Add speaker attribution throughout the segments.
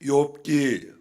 Speaker 1: 욥기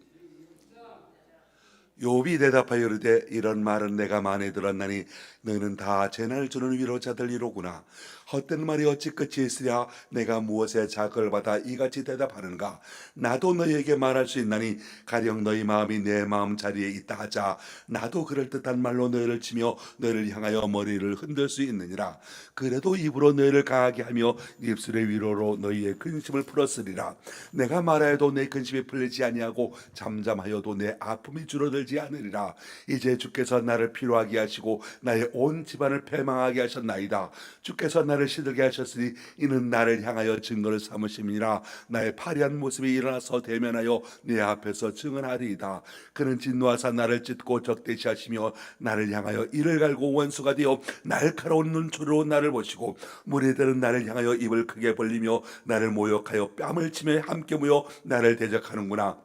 Speaker 1: 욥이 대답하여 이르되 이런 말은 내가 많이 들었나니 너는 다 재난을 주는 위로자들이로구나. 헛된 말이 어찌 끝이 있으랴. 내가 무엇에 자극을 받아 이같이 대답하는가. 나도 너희에게 말할 수 있나니 가령 너희 마음이 내 마음 자리에 있다 하자. 나도 그럴듯한 말로 너희를 치며 너희를 향하여 머리를 흔들 수 있느니라. 그래도 입으로 너희를 강하게 하며 입술의 위로로 너희의 근심을 풀었으리라. 내가 말하여도 내 근심이 풀리지 아니하고 잠잠하여도 내 아픔이 줄어들지 않으리라. 이제 주께서 나를 피로하게 하시고 나의 온 집안을 패망하게 하셨나이다. 주께서 나를 시들게 하셨으니 이는 나를 향하여 증거를 삼으심이라. 나의 파리한 모습이 일어나서 대면하여 내 앞에서 증언하리이다. 그는 진노하사 나를 찢고 적대시하시며 나를 향하여 이를 갈고 원수가 되어 날카로운 눈초리로 나를 보시고 무리들은 나를 향하여 입을 크게 벌리며 나를 모욕하여 뺨을 치며 함께 모여 나를 대적하는구나.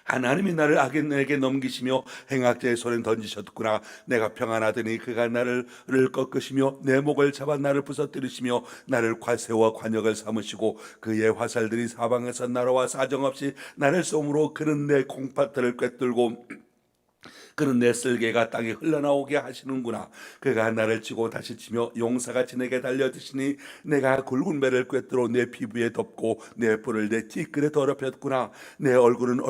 Speaker 1: 하나님이 나를 악인에게 넘기시며 행악자의 손에 던지셨구나. 내가 평안하더니 그가 나를 꺾으시며 내 목을 잡아 나를 부서뜨리시며 나를 과세와 관역을 삼으시고 그의 화살들이 사방에서 날아와 사정없이 나를 쏘므로 그는 내 콩팥들을 꿰뚫고 그는 내 쓸개가 땅에 흘러나오게 하시는구나. 그가 나를 치고 다시 치며 용사같이 내게 달려드시니 내가 굵은 배를 꿰뚫어 내 피부에 덮고 내 뿔을 내 티끌에 더럽혔구나. 내 얼굴은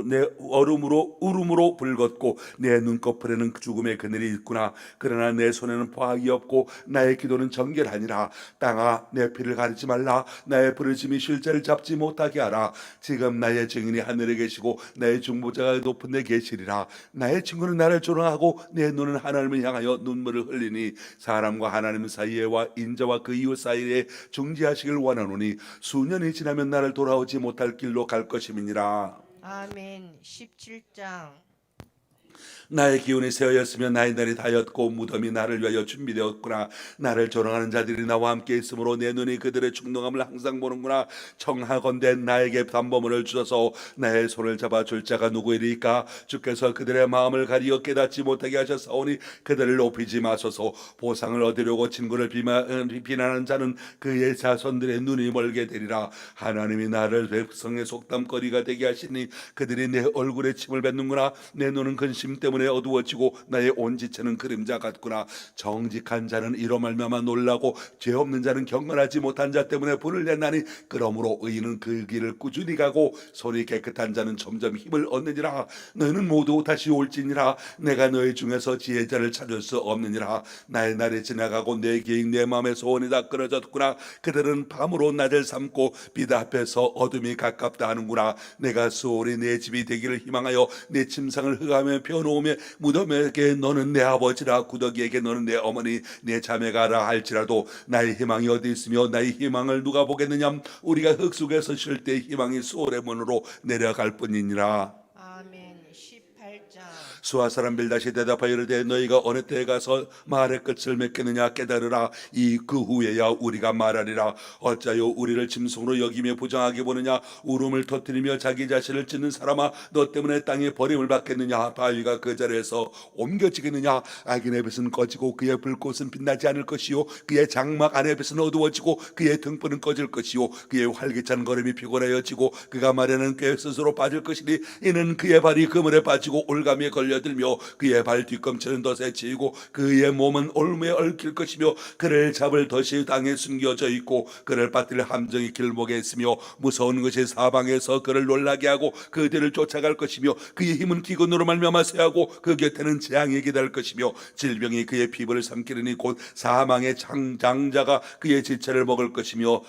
Speaker 1: 내 울음으로 붉었고 내 눈꺼풀에는 죽음의 그늘이 있구나. 그러나 내 손에는 포악이 없고 나의 기도는 정결하니라. 땅아 내 피를 가리지 말라. 나의 부르심이 실제를 잡지 못하게 하라. 지금 나의 증인이 하늘에 계시고 나의 중보자가 높은 데 계시리라. 나의 친구는 나를 조롱하고 내 눈은 하나님을 향하여 눈물을 흘리니 사람과 하나님 사이에와 인자와 그 이웃 사이에 중지하시길 원하노니 수년이 지나면 나를 돌아오지 못할 길로 갈 것임이니라.
Speaker 2: 아멘. 17장.
Speaker 1: 나의 기운이 세어였으면 나의 날이 다였고 무덤이 나를 위하여 준비되었구나. 나를 조롱하는 자들이 나와 함께 있으므로 내 눈이 그들의 충동함을 항상 보는구나. 청하건대 나에게 담보물을 주셔서 나의 손을 잡아 줄 자가 누구이리까. 주께서 그들의 마음을 가리어 깨닫지 못하게 하셨사오니 그들을 높이지 마소서. 보상을 얻으려고 친구를 비난하는 자는 그의 자손들의 눈이 멀게 되리라. 하나님이 나를 백성의 속담거리가 되게 하시니 그들이 내 얼굴에 침을 뱉는구나. 내 눈은 근심 때문에 어두워지고 나의 온 지체는 그림자 같구나. 정직한 자는 이로 말미암아 놀라고 죄 없는 자는 경건하지 못한 자 때문에 분을 냈나니 그러므로 의인은 그 길을 꾸준히 가고 손이 깨끗한 자는 점점 힘을 얻느니라. 너희는 모두 다시 올지니라. 내가 너희 중에서 지혜자를 찾을 수 없느니라. 나의 날이 지나가고 내 계획 내 마음의 소원이 다 끊어졌구나. 그들은 밤으로 낮을 삼고 빛 앞에서 어둠이 가깝다 하는구나. 내가 수월이 내 집이 되기를 희망하여 내 침상을 흑암에 펴놓으며 무덤에게 너는 내 아버지라 구더기에게 너는 내 어머니 내 자매가라 할지라도 나의 희망이 어디 있으며 나의 희망을 누가 보겠느냐. 우리가 흙 속에서 쉴 때 희망이 수월의 문으로 내려갈 뿐이니라.
Speaker 2: 아멘. 18장.
Speaker 1: 수아 사람 빌다시 대답하여 이르되 너희가 어느 때에 가서 말의 끝을 맺겠느냐 깨달으라. 이 그 후에야 우리가 말하리라. 어찌하여 우리를 짐승으로 여기며 부정하게 보느냐. 울음을 터뜨리며 자기 자신을 찢는 사람아 너 때문에 땅에 버림을 받겠느냐. 바위가 그 자리에서 옮겨지겠느냐. 악인의 빛은 꺼지고 그의 불꽃은 빛나지 않을 것이요 그의 장막 안의 빛은 어두워지고 그의 등불은 꺼질 것이요 그의 활기찬 걸음이 피곤하여지고 그가 마련한 꾀 스스로 빠질 것이니 이는 그의 발이 그물에 빠지고 올가미에 걸려들며 그의 발 뒤꿈치는 덫에 치이고 그의 몸은 올무에 얽힐 것이며 그를 잡을 덫이 땅에 숨겨져 있고 그를 빠뜨릴 함정이 길목에 있으며 무서운 것이 사방에서 그를 놀라게 하고 그 뒤를 쫓아갈 것이며 그의 힘은 기근으로 말미암아 쇠하고 그 곁에는 재앙이 기다릴 것이며 질병이 그의 피부를 삼키려니 곧 사망의 장자가 그의 지체를 먹을 것이며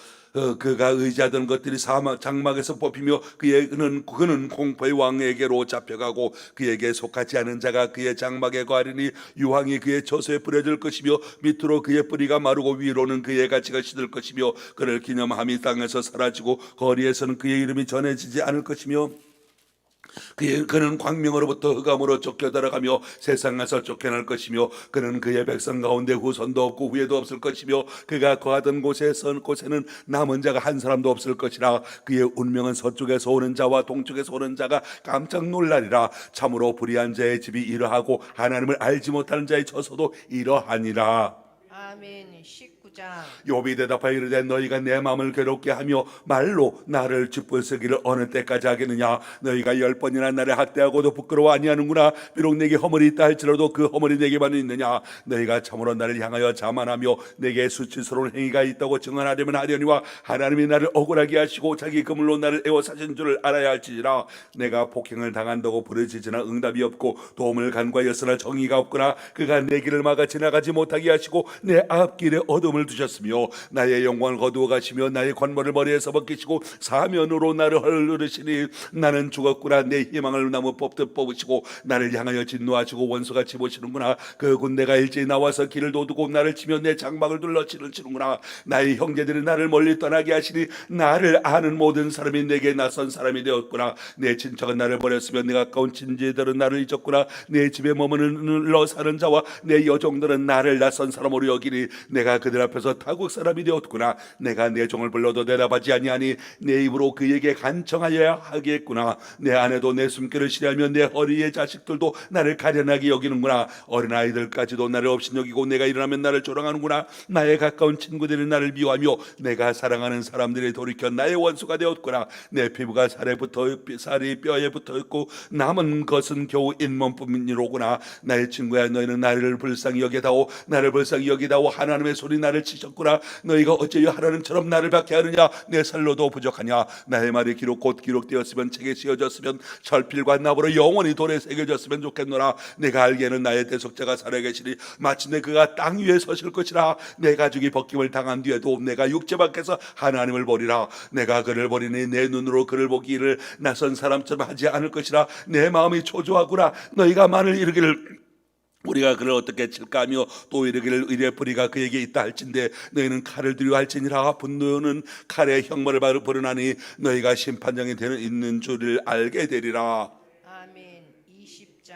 Speaker 1: 그가 의지하던 것들이 장막에서 뽑히며 그는 공포의 왕에게로 잡혀가고 그에게 속하지 않은 자가 그의 장막에 거하리니 유황이 그의 처소에 뿌려질 것이며 밑으로 그의 뿌리가 마르고 위로는 그의 가치가 시들 것이며 그를 기념함이 땅에서 사라지고 거리에서는 그의 이름이 전해지지 않을 것이며 그는 광명으로부터 흑암으로 쫓겨 들어가며 세상에서 쫓겨날 것이며 그는 그의 백성 가운데 후손도 없고 후예도 없을 것이며 그가 거하던 곳에는 남은 자가 한 사람도 없을 것이라. 그의 운명은 서쪽에서 오는 자와 동쪽에서 오는 자가 깜짝 놀라리라. 참으로 불의한 자의 집이 이러하고 하나님을 알지 못하는 자의 처소도 이러하니라.
Speaker 2: 아멘. 19장. 19장
Speaker 1: 욥이 대답하여 이르되 너희가 내 마음을 괴롭게 하며 말로 나를 짓부수기를 어느 때까지 하겠느냐. 너희가 10번이나 나를 학대하고도 부끄러워 아니하는구나. 비록 내게 허물이 있다 할지라도 그 허물이 내게만 있느냐. 너희가 참으로 나를 향하여 자만하며 내게 수치스러운 행위가 있다고 증언하려면 하려니와 하나님이 나를 억울하게 하시고 자기 그물로 나를 에워싸신 줄을 알아야 할지니라. 내가 폭행을 당한다고 부르짖으나 응답이 없고 도움을 간구하였으나 정의가 없구나. 그가 내 길을 막아 지나가지 못하게 하시고 내 앞길에 어둠을 두셨으며 나의 영광을 거두어 가시며 나의 관모를 머리에서 벗기시고 사면으로 나를 헐르시니 나는 죽었구나. 내 희망을 나무 뽑듯 뽑으시고 나를 향하여 진노하시고 원수같이 보시는구나. 그 군대가 일제히 나와서 길을 도두고 나를 치며 내 장막을 둘러 치는구나. 나의 형제들이 나를 멀리 떠나게 하시니 나를 아는 모든 사람이 내게 낯선 사람이 되었구나. 내 친척은 나를 버렸으며 내 가까운 친지들은 나를 잊었구나. 내 집에 머무르러 사는 자와 내 여종들은 나를 낯선 사람으로 여기니 내가 그들 앞에서 타국 사람이 되었구나. 내가 내 종을 불러도 대답하지 아니하니 내 입으로 그에게 간청하여야 하겠구나. 내 아내도 내 숨결을 싫어하며 내 어리의 자식들도 나를 가련하게 여기는구나. 어린아이들까지도 나를 업신여기고 내가 일어나면 나를 조롱하는구나. 나의 가까운 친구들이 나를 미워하며 내가 사랑하는 사람들이 돌이켜 나의 원수가 되었구나. 내 피부가 살이 뼈에 붙어있고 남은 것은 겨우 잇몸뿐이로구나. 나의 친구야, 너희는 나를 불쌍히 여기다오. 나를 불쌍히 여기다오. 하나님의 손이 나를 치셨구나. 너희가 어찌 하나님처럼 나를 박해하느냐. 내 살로도 부족하냐. 나의 말이 곧 기록되었으면 책에 씌어졌으면 철필과 나무로 영원히 돌에 새겨졌으면 좋겠노라. 내가 알기에는 나의 대속자가 살아계시니 마침내 그가 땅 위에 서실 것이라. 내 가죽이 벗김을 당한 뒤에도 내가 육체 밖에서 하나님을 보리라. 내가 그를 보리니 내 눈으로 그를 보기를 낯선 사람처럼 하지 않을 것이라. 내 마음이 초조하구나. 너희가 만일 이르기를 우리가 그를 어떻게 칠까 하며 또 이르기를 의의 뿌리가 그에게 있다 할진대 너희는 칼을 들여 할지니라. 분노는 칼의 형벌을 벌으나니 너희가 심판장에 있는 줄을 알게 되리라.
Speaker 2: 아멘. 20장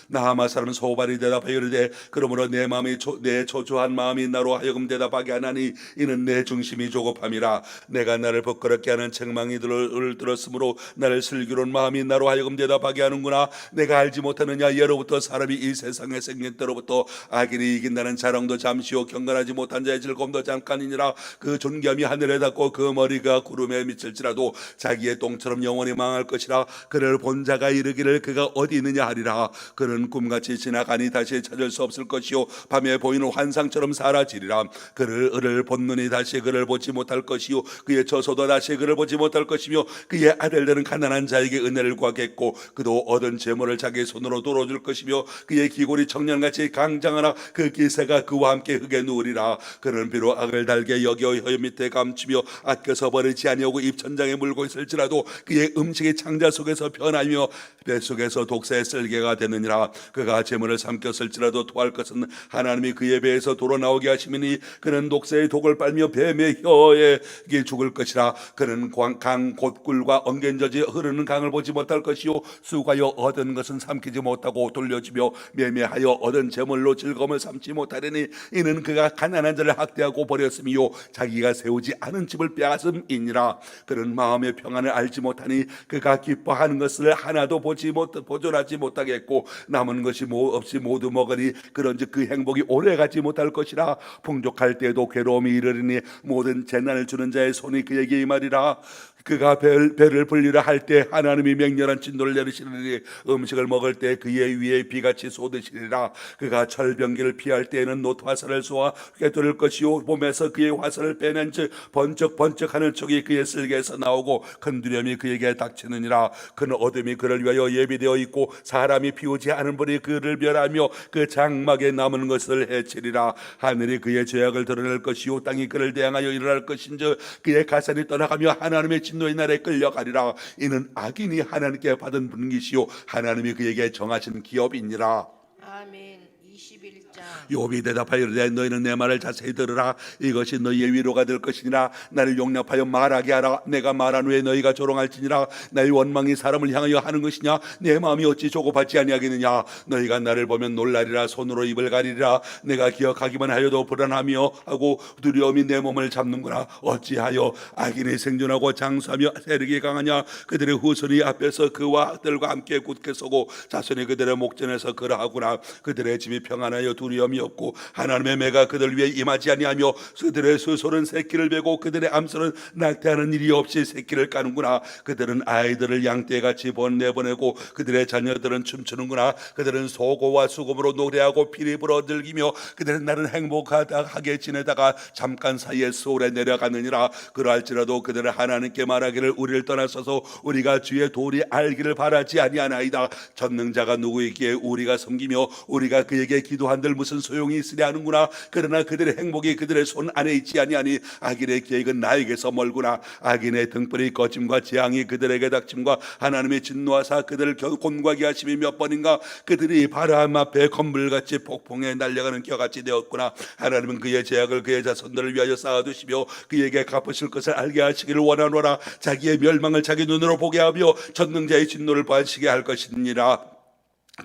Speaker 1: 나하마 사람 소발이 대답하여 이르되 그러므로 내 마음이 내 초조한 마음이 나로 하여금 대답하게 하나니 이는 내 중심이 조급함이라. 내가 나를 부끄럽게 하는 책망이 들었으므로 나를 슬기로운 마음이 나로 하여금 대답하게 하는구나. 내가 알지 못하느냐. 예로부터 사람이 이 세상에 생긴 때로부터 악인이 이긴다는 자랑도 잠시요 경건하지 못한 자의 즐거움도 잠깐이니라. 그 존귀함이 하늘에 닿고 그 머리가 구름에 미칠지라도 자기의 똥처럼 영원히 망할 것이라. 그를 본 자가 이르기를 그가 어디 있느냐 하리라. 그는 꿈같이 지나가니 다시 찾을 수 없을 것이요 밤에 보이는 환상처럼 사라지리라. 그를 본 눈이 다시 그를 보지 못할 것이요 그의 처소도 다시 그를 보지 못할 것이며 그의 아들들은 가난한 자에게 은혜를 구하겠고 그도 얻은 재물을 자기 손으로 돌아줄 것이며 그의 기골이 청년같이 강장하나 그 기세가 그와 함께 흙에 누우리라. 그는 비록 악을 달게 여겨 혀 밑에 감추며 아껴서 버리지 아니하고 입천장에 물고 있을지라도 그의 음식이 창자 속에서 변하며 뱃속에서 독사의 쓸개가 되느니라. 그가 재물을 삼켰을지라도 토할 것은 하나님이 그의 배에서 도로 나오게 하시미니 그는 독사의 독을 빨며 뱀의 혀에 죽을 것이라. 그는 강 곧굴과 엉겐져지 흐르는 강을 보지 못할 것이요 수고하여 얻은 것은 삼키지 못하고 돌려주며 매매하여 얻은 재물로 즐거움을 삼지 못하려니 이는 그가 가난한 자를 학대하고 버렸음이요 자기가 세우지 않은 집을 빼앗음이니라. 그는 마음의 평안을 알지 못하니 그가 기뻐하는 것을 하나도 보존하지 못하겠고 남은 것이 없이 모두 먹으니 그런즉 그 행복이 오래가지 못할 것이라. 풍족할 때에도 괴로움이 이르리니 모든 재난을 주는 자의 손이 그에게 임하리라. 그가 배를 불리라 할 때 하나님이 맹렬한 진노를 내리시리니 음식을 먹을 때 그의 위에 비같이 쏟으시리라. 그가 철병기를 피할 때에는 노트화살을 쏘아 꿰뚫을 것이요 몸에서 그의 화살을 빼낸 즉 번쩍번쩍하는 촉이 그의 쓸개에서 나오고 큰 두려움이 그에게 닥치느니라. 그는 어둠이 그를 위하여 예비되어 있고 사람이 피우지 않은 불이 그를 멸하며 그 장막에 남은 것을 해치리라. 하늘이 그의 죄악을 드러낼 것이요 땅이 그를 대항하여 일어날 것인즉 그의 가산이 떠나가며 하나님의 진노의 날에 끌려가리라. 이는 악인이 하나님께 받은 분깃이요 하나님이 그에게 정하신 기업이니라.
Speaker 2: 아멘. 21장
Speaker 1: 욥이 대답하여 이르되 너희는 내 말을 자세히 들으라. 이것이 너희의 위로가 될 것이니라. 나를 용납하여 말하게 하라. 내가 말한 후에 너희가 조롱할지니라. 나의 원망이 사람을 향하여 하는 것이냐. 내 마음이 어찌 조급하지 아니하겠느냐. 너희가 나를 보면 놀라리라. 손으로 입을 가리리라. 내가 기억하기만 하여도 불안하며 하고 두려움이 내 몸을 잡는구나. 어찌하여 악인이 생존하고 장수하며 세력이 강하냐. 그들의 후손이 앞에서 그와 들과 함께 굳게 서고 자손이 그들의 목전에서 그러하구나. 그들의 집이 평안하여 두려움이 없고 하나님의 매가 그들 위해 임하지 아니하며 그들의 수소는 새끼를 베고 그들의 암소는 낙태하는 일이 없이 새끼를 까는구나. 그들은 아이들을 양떼같이 내보내고 그들의 자녀들은 춤추는구나. 그들은 소고와 수금으로 노래하고 피리 불어 즐기며 그들은 나는 행복하게 지내다가 잠깐 사이에 소홀에 내려가느니라. 그러할지라도 그들은 하나님께 말하기를 우리를 떠나서서 우리가 주의 도리 알기를 바라지 아니하나이다. 전능자가 누구이기에 우리가 섬기며 우리가 그에게 기도한들 무슨 소용이 있으랴 하는구나. 그러나 그들의 행복이 그들의 손 안에 있지 아니하니 악인의 계획은 나에게서 멀구나. 악인의 등불이 꺼짐과 재앙이 그들에게 닥침과 하나님의 진노하사 그들을 곤고하게 하심이 몇 번인가. 그들이 바람 앞에 건물같이 폭풍에 날려가는 겨같이 되었구나. 하나님은 그의 제약을 그의 자손들을 위하여 쌓아두시며 그에게 갚으실 것을 알게 하시기를 원하노라. 자기의 멸망을 자기 눈으로 보게 하며 전능자의 진노를 보시게 할 것이니라.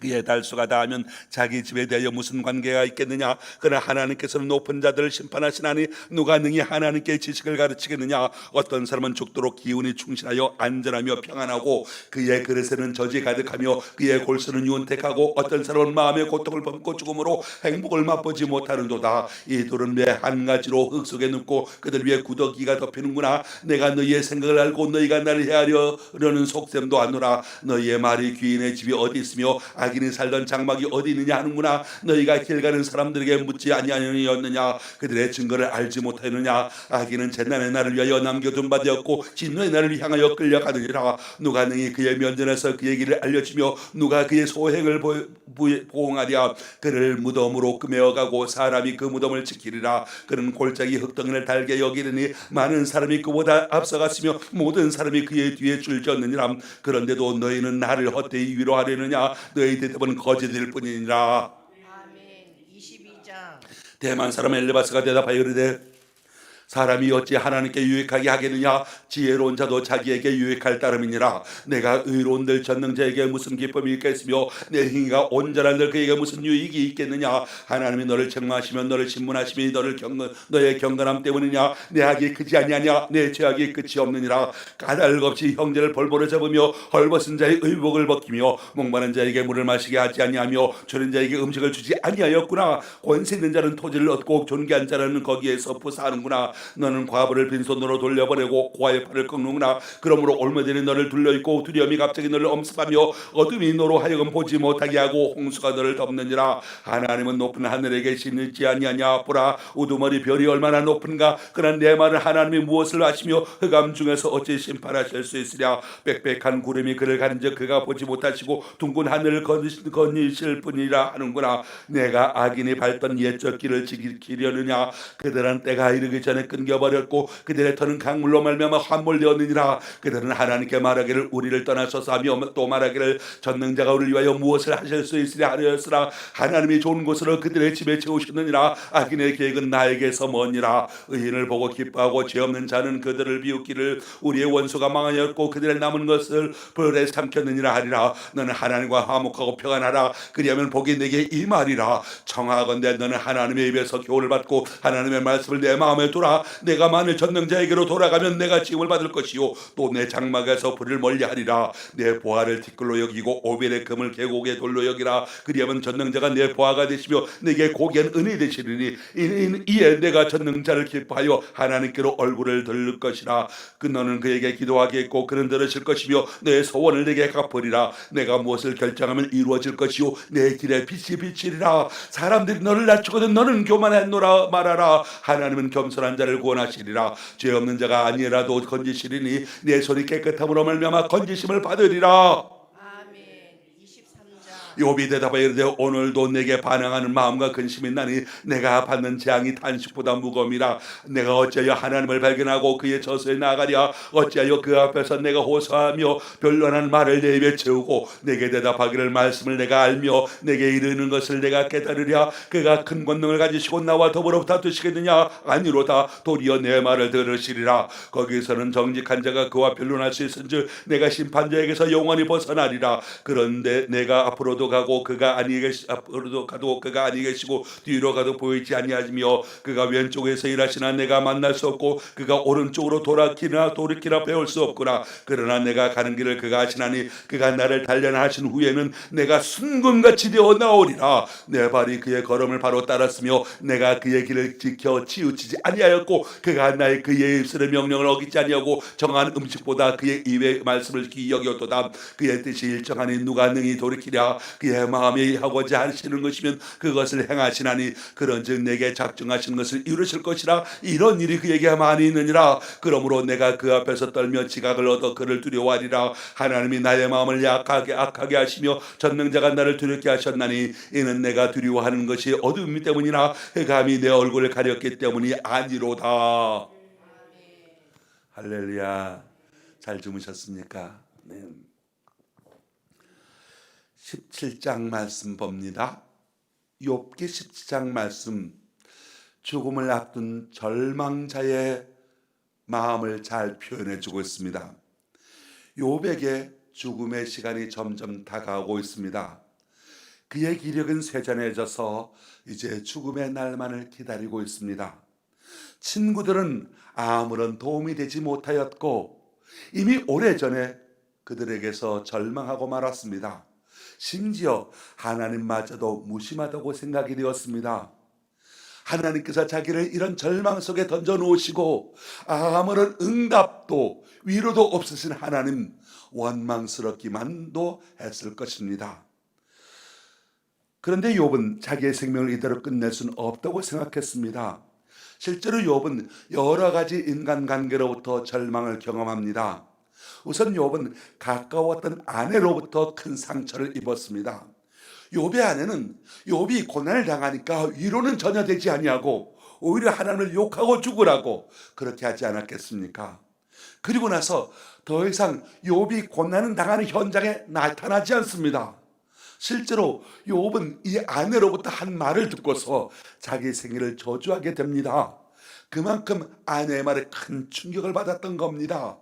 Speaker 1: 그의 달수가 다하면 자기 집에 대하여 무슨 관계가 있겠느냐. 그러나 하나님께서는 높은 자들을 심판하시나니 누가 능히 하나님께 지식을 가르치겠느냐. 어떤 사람은 죽도록 기운이 충실하여 안전하며 평안하고 그의 그릇에는 젖이 가득하며 그의 골수는 윤택하고 어떤 사람은 마음의 고통을 범고 죽음으로 행복을 맛보지 못하는도다. 이 둘은 왜 한 가지로 흙 속에 눕고 그들 위에 구더기가 덮이는구나. 내가 너희의 생각을 알고 너희가 나를 헤아려려는 속셈도 아노라. 너희의 말이 귀인의 집이 어디 있으며 악인이 살던 장막이 어디 있느냐 하는구나. 너희가 길 가는 사람들에게 묻지 아니하였느냐. 그들의 증거를 알지 못하느냐. 악인은 재난의 날을 위하여 남겨둔 바 되었고 진노의 날을 향하여 끌려가느니라. 누가 능히 그의 면전에서 그의 길을 알려주며 누가 그의 소행을 보응하랴. 그를 무덤으로 끄매어가고 사람이 그 무덤을 지키리라. 그는 골짜기 흙덩이를 달게 여기르니 많은 사람이 그보다 앞서갔으며 모든 사람이 그의 뒤에 줄졌느니라. 그런데도 너희는 나를 헛되이 위로하려느냐. 너희 대답은 거짓일 뿐이니라.
Speaker 2: 아멘. 22장.
Speaker 1: 대만 사람 엘레바스가 대답하여 이르되 사람이 어찌 하나님께 유익하게 하겠느냐. 지혜로운 자도 자기에게 유익할 따름이니라. 내가 의로운들 전능자에게 무슨 기쁨이 있겠으며 내 행위가 온전한들 그에게 무슨 유익이 있겠느냐. 하나님이 너를 책망하시면 너를 신문하시니 너의 경건함 때문이냐. 내 악이 크지 아니하냐. 내 죄악이 끝이 없느니라. 까닭 없이 형제를 벌벌을 잡으며 헐벗은 자의 의복을 벗기며 목마른 자에게 물을 마시게 하지 아니하며 졸린 자에게 음식을 주지 아니하였구나. 권세 있는 자는 토지를 얻고 존귀한 자는 거기에서 부사하는구나. 너는 과부를 빈손으로 돌려보내고 고아의 팔을 꺾는구나. 그러므로 올무들이 너를 둘러있고 두려움이 갑자기 너를 엄습하며 어둠이 너로 하여금 보지 못하게 하고 홍수가 너를 덮느니라. 하나님은 높은 하늘에 계시지 아니하냐. 보라 우두머리 별이 얼마나 높은가. 그러나 내 말은 하나님이 무엇을 아시며 흑암 중에서 어찌 심판하실 수 있으랴. 빽빽한 구름이 그를 가린즉 그가 보지 못하시고 둥근 하늘을 거니실 뿐이라 하는구나. 내가 악인이 밟던 옛적 길을 지키려느냐. 그들은 때가 이르기 전에 끊겨버렸고 그들의 터는 강물로 말미암아 함몰되었느니라. 그들은 하나님께 말하기를 우리를 떠나소서 하며 또 말하기를 전능자가 우리를 위하여 무엇을 하실 수 있으랴 하였으나 하나님이 좋은 곳으로 그들의 집에 채우셨느니라. 악인의 계획은 나에게서 머니라. 의인을 보고 기뻐하고 죄 없는 자는 그들을 비웃기를 우리의 원수가 망하였고 그들의 남은 것을 불에 삼켰느니라 하리라. 너는 하나님과 화목하고 평안하라. 그리하면 복이 내게 임하리라. 청하건대 너는 하나님의 입에서 교훈을 받고 하나님의 말씀을 내 마음에 두라. 내가 만일 전능자에게로 돌아가면 내가 지음을 받을 것이요 또 내 장막에서 불을 멀리하리라. 내 보화를 티끌로 여기고 오벨의 금을 계곡의 돌로 여기라. 그리하면 전능자가 내 보화가 되시며 내게 고귀한 은이 되시리니 이에 내가 전능자를 기뻐하여 하나님께로 얼굴을 들을 것이라. 너는 그에게 기도하겠고 그는 들으실 것이며 내 소원을 내게 갚으리라. 내가 무엇을 결정하면 이루어질 것이요 내 길에 빛이 비치리라. 사람들이 너를 낮추거든 너는 교만했노라 말하라. 하나님은 겸손한 자를 구원하시리라. 죄 없는 자가 아니라도 건지시리니 내 손이 깨끗함으로 말미암아 건지심을 받으리라.
Speaker 2: 아멘. 23장.
Speaker 1: 욥이 대답하여 이르되 오늘도 내게 반항하는 마음과 근심이 나니 내가 받는 재앙이 탄식보다 무거움이라. 내가 어찌하여 하나님을 발견하고 그의 저수에 나가랴. 어찌하여 그 앞에서 내가 호소하며 변론한 말을 내 입에 채우고 내게 대답하기를 말씀을 내가 알며 내게 이르는 것을 내가 깨달으랴. 그가 큰 권능을 가지시고 나와 더불어 다투시겠느냐. 아니로다. 도리어 내 말을 들으시리라. 거기서는 정직한 자가 그와 변론할 수 있은즉 내가 심판자에게서 영원히 벗어나리라. 그런데 내가 앞으로도 가고 그가 아니 계시 앞으로도 가도 그가 아니 계시고 뒤로 가도 보이지 아니하시며 그가 왼쪽에서 일하시나 내가 만날 수 없고 그가 오른쪽으로 돌이키나 배울 수 없구나. 그러나 내가 가는 길을 그가 아시나니 그가 나를 단련하신 후에는 내가 순금같이 되어 나오리라. 내 발이 그의 걸음을 바로 따랐으며 내가 그의 길을 지켜 치우치지 아니하였고 그가 나의 그의 입술의 명령을 어기지 아니하고 정한 음식보다 그의 입의 말씀을 귀히 여겼도다. 그의 뜻이 일정하니 누가 능히 돌이키랴. 그의 마음이 하고자 하시는 것이면 그것을 행하시나니 그런즉 내게 작정하시는 것을 이루실 것이라. 이런 일이 그에게 많이 있느니라. 그러므로 내가 그 앞에서 떨며 지각을 얻어 그를 두려워하리라. 하나님이 나의 마음을 악하게 하시며 전능자가 나를 두렵게 하셨나니 이는 내가 두려워하는 것이 어둠이 때문이나 흑암이 내 얼굴을 가렸기 때문이 아니로다. 할렐루야. 잘 주무셨습니까? 네. 17장 말씀 봅니다. 욥기 17장 말씀, 죽음을 앞둔 절망자의 마음을 잘 표현해 주고 있습니다. 욥에게 죽음의 시간이 점점 다가오고 있습니다. 그의 기력은 쇠잔해져서 이제 죽음의 날만을 기다리고 있습니다. 친구들은 아무런 도움이 되지 못하였고 이미 오래전에 그들에게서 절망하고 말았습니다. 심지어 하나님마저도 무심하다고 생각이 되었습니다. 하나님께서 자기를 이런 절망 속에 던져놓으시고 아무런 응답도 위로도 없으신 하나님, 원망스럽기만도 했을 것입니다. 그런데 욥은 자기의 생명을 이대로 끝낼 수는 없다고 생각했습니다. 실제로 욥은 여러 가지 인간관계로부터 절망을 경험합니다. 우선 욥은 가까웠던 아내로부터 큰 상처를 입었습니다. 욥의 아내는 욥이 고난을 당하니까 위로는 전혀 되지 아니하고 오히려 하나님을 욕하고 죽으라고 그렇게 하지 않았겠습니까? 그리고 나서 더 이상 욥이 고난을 당하는 현장에 나타나지 않습니다. 실제로 욥은 이 아내로부터 한 말을 듣고서 자기 생일을 저주하게 됩니다. 그만큼 아내의 말에 큰 충격을 받았던 겁니다.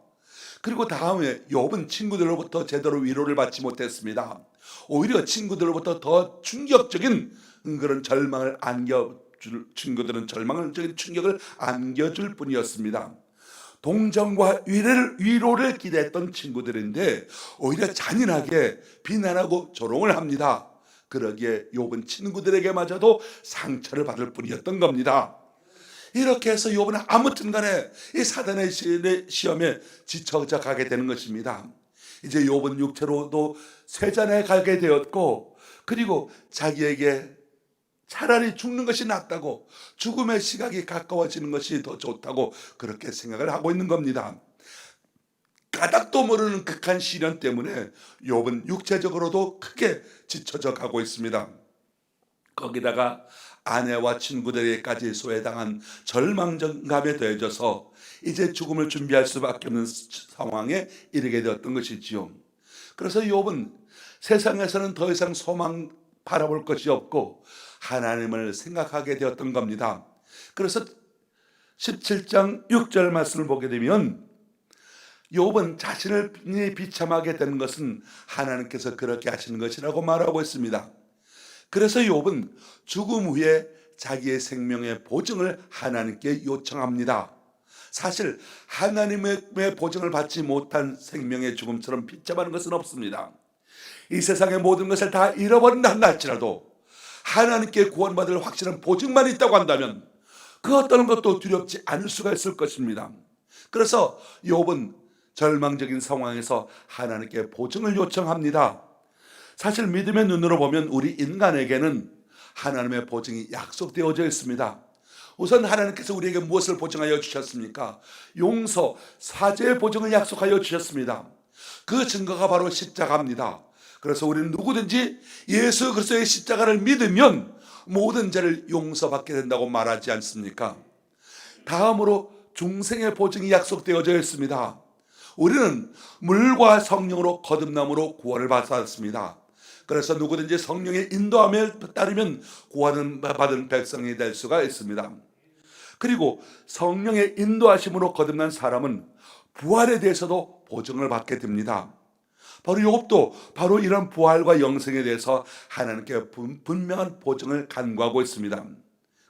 Speaker 1: 그리고 다음에 욥은 친구들로부터 제대로 위로를 받지 못했습니다. 오히려 친구들로부터 더 충격적인 그런 절망을 친구들은 절망적인 충격을 안겨줄 뿐이었습니다. 동정과 위로를 기대했던 친구들인데 오히려 잔인하게 비난하고 조롱을 합니다. 그러기에 욥은 친구들에게마저도 상처를 받을 뿐이었던 겁니다. 이렇게 해서 욥은 아무튼 간에 이 사단의 시험에 지쳐져 가게 되는 것입니다. 이제 욥은 육체로도 쇠잔에 가게 되었고 그리고 자기에게 차라리 죽는 것이 낫다고, 죽음의 시각이 가까워지는 것이 더 좋다고 그렇게 생각을 하고 있는 겁니다. 까닭도 모르는 극한 시련 때문에 욥은 육체적으로도 크게 지쳐져 가고 있습니다. 거기다가 아내와 친구들에게까지 소외당한 절망감에 더해져서 이제 죽음을 준비할 수밖에 없는 상황에 이르게 되었던 것이지요. 그래서 욥은 세상에서는 더 이상 소망 바라볼 것이 없고 하나님을 생각하게 되었던 겁니다. 그래서 17장 6절 말씀을 보게 되면 욥은 자신을 비참하게 되는 것은 하나님께서 그렇게 하시는 것이라고 말하고 있습니다. 그래서 욥은 죽음 후에 자기의 생명의 보증을 하나님께 요청합니다. 사실 하나님의 보증을 받지 못한 생명의 죽음처럼 비참한 것은 없습니다. 이 세상의 모든 것을 다 잃어버린다 할지라도 하나님께 구원받을 확실한 보증만 있다고 한다면 그 어떤 것도 두렵지 않을 수가 있을 것입니다. 그래서 욥은 절망적인 상황에서 하나님께 보증을 요청합니다. 사실 믿음의 눈으로 보면 우리 인간에게는 하나님의 보증이 약속되어져 있습니다. 우선 하나님께서 우리에게 무엇을 보증하여 주셨습니까? 용서, 사죄의 보증을 약속하여 주셨습니다. 그 증거가 바로 십자가입니다. 그래서 우리는 누구든지 예수 그리스도의 십자가를 믿으면 모든 죄를 용서받게 된다고 말하지 않습니까? 다음으로 중생의 보증이 약속되어져 있습니다. 우리는 물과 성령으로 거듭남으로 구원을 받았습니다. 그래서 누구든지 성령의 인도함에 따르면 구원을 받은 백성이 될 수가 있습니다. 그리고 성령의 인도하심으로 거듭난 사람은 부활에 대해서도 보증을 받게 됩니다. 바로 욥도 바로 이런 부활과 영생에 대해서 하나님께 분명한 보증을 간구하고 있습니다.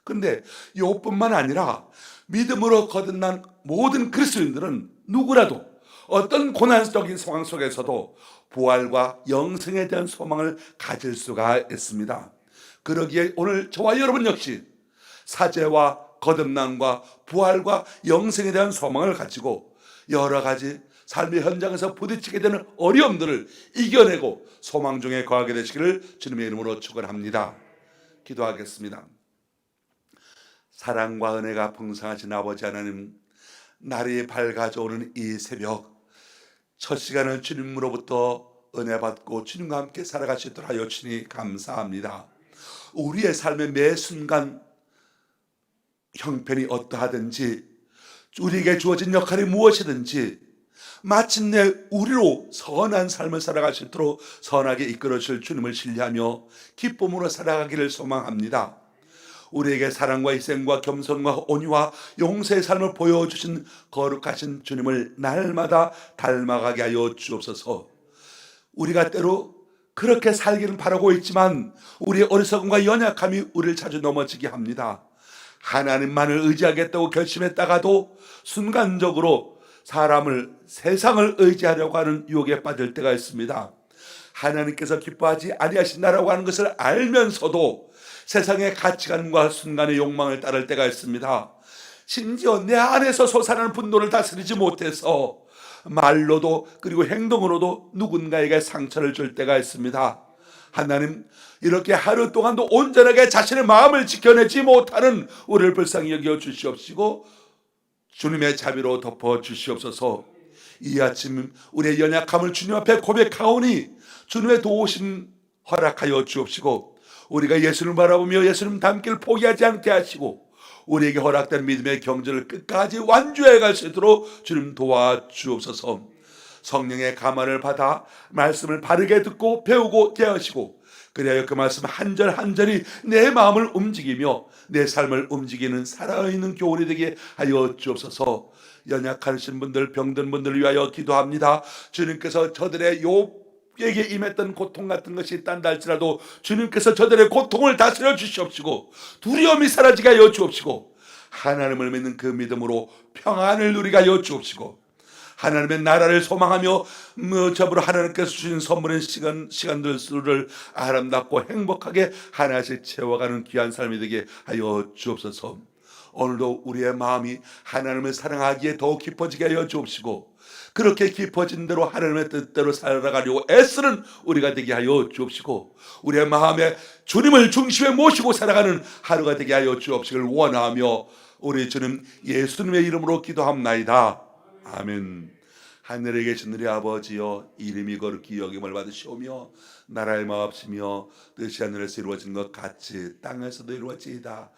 Speaker 1: 그런데 욥뿐만 아니라 믿음으로 거듭난 모든 그리스도인들은 누구라도 어떤 고난적인 상황 속에서도 부활과 영생에 대한 소망을 가질 수가 있습니다. 그러기에 오늘 저와 여러분 역시 사죄와 거듭남과 부활과 영생에 대한 소망을 가지고 여러 가지 삶의 현장에서 부딪히게 되는 어려움들을 이겨내고 소망 중에 거하게 되시기를 주님의 이름으로 축원합니다. 기도하겠습니다. 사랑과 은혜가 풍성하신 아버지 하나님, 날이 밝아져오는 이 새벽 첫 시간을 주님으로부터 은혜 받고 주님과 함께 살아가시도록 하여 주니 감사합니다. 우리의 삶의 매 순간 형편이 어떠하든지 우리에게 주어진 역할이 무엇이든지 마침내 우리로 선한 삶을 살아가시도록 선하게 이끌어 주실 주님을 신뢰하며 기쁨으로 살아가기를 소망합니다. 우리에게 사랑과 희생과 겸손과 온유와 용서의 삶을 보여주신 거룩하신 주님을 날마다 닮아가게 하여 주옵소서. 우리가 때로 그렇게 살기는 바라고 있지만 우리의 어리석음과 연약함이 우리를 자주 넘어지게 합니다. 하나님만을 의지하겠다고 결심했다가도 순간적으로 세상을 의지하려고 하는 유혹에 빠질 때가 있습니다. 하나님께서 기뻐하지 아니하신다라고 하는 것을 알면서도 세상의 가치관과 순간의 욕망을 따를 때가 있습니다. 심지어 내 안에서 솟아나는 분노를 다스리지 못해서 말로도 그리고 행동으로도 누군가에게 상처를 줄 때가 있습니다. 하나님, 이렇게 하루 동안도 온전하게 자신의 마음을 지켜내지 못하는 우리를 불쌍히 여겨 주시옵시고 주님의 자비로 덮어 주시옵소서. 이 아침 우리의 연약함을 주님 앞에 고백하오니 주님의 도우심 허락하여 주옵시고 우리가 예수를 바라보며 예수님 닮기를 포기하지 않게 하시고 우리에게 허락된 믿음의 경주를 끝까지 완주해 갈 수 있도록 주님 도와주옵소서. 성령의 감화를 받아 말씀을 바르게 듣고 배우고 대하시고 그래야 그 말씀 한 절 한 절이 내 마음을 움직이며 내 삶을 움직이는 살아있는 교훈이 되게 하여 주옵소서. 연약하신 분들, 병든 분들을 위하여 기도합니다. 주님께서 저들의 욥에게 임했던 고통 같은 것이 있단다 할지라도 주님께서 저들의 고통을 다스려 주시옵시고 두려움이 사라지게 하여 주옵시고 하나님을 믿는 그 믿음으로 평안을 누리게 하여 주옵시고 하나님의 나라를 소망하며 무접으로 하나님께서 주신 선물의 시간들을 아름답고 행복하게 하나씩 채워가는 귀한 삶이 되게 하여 주옵소서. 오늘도 우리의 마음이 하나님을 사랑하기에 더욱 깊어지게 하여 주옵시고 그렇게 깊어진 대로 하나님의 뜻대로 살아가려고 애쓰는 우리가 되게 하여 주옵시고 우리의 마음에 주님을 중심에 모시고 살아가는 하루가 되게 하여 주옵시길 원하며 우리 주님 예수님의 이름으로 기도합나이다. 아멘. 하늘에 계신 우리 아버지여, 이름이 거룩히 여김을 받으시오며 나라의 마옵시며 뜻이 하늘에서 이루어진 것 같이 땅에서도 이루어지이다.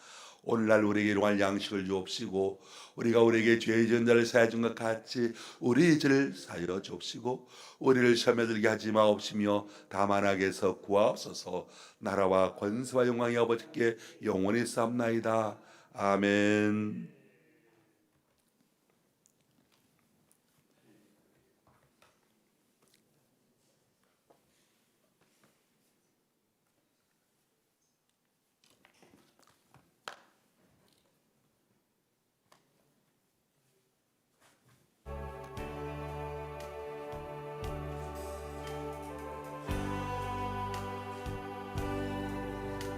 Speaker 1: 오늘날 우리에게 일용할 양식을 주옵시고 우리가 우리에게 죄 지은 자를 사하여 준 것 같이 우리 죄를 사하여 주옵시고 우리를 시험에 들게 하지 마옵시며 다만 악에서 구하옵소서. 나라와 권세와 영광이 아버지께 영원히 쌓옵나이다. 아멘.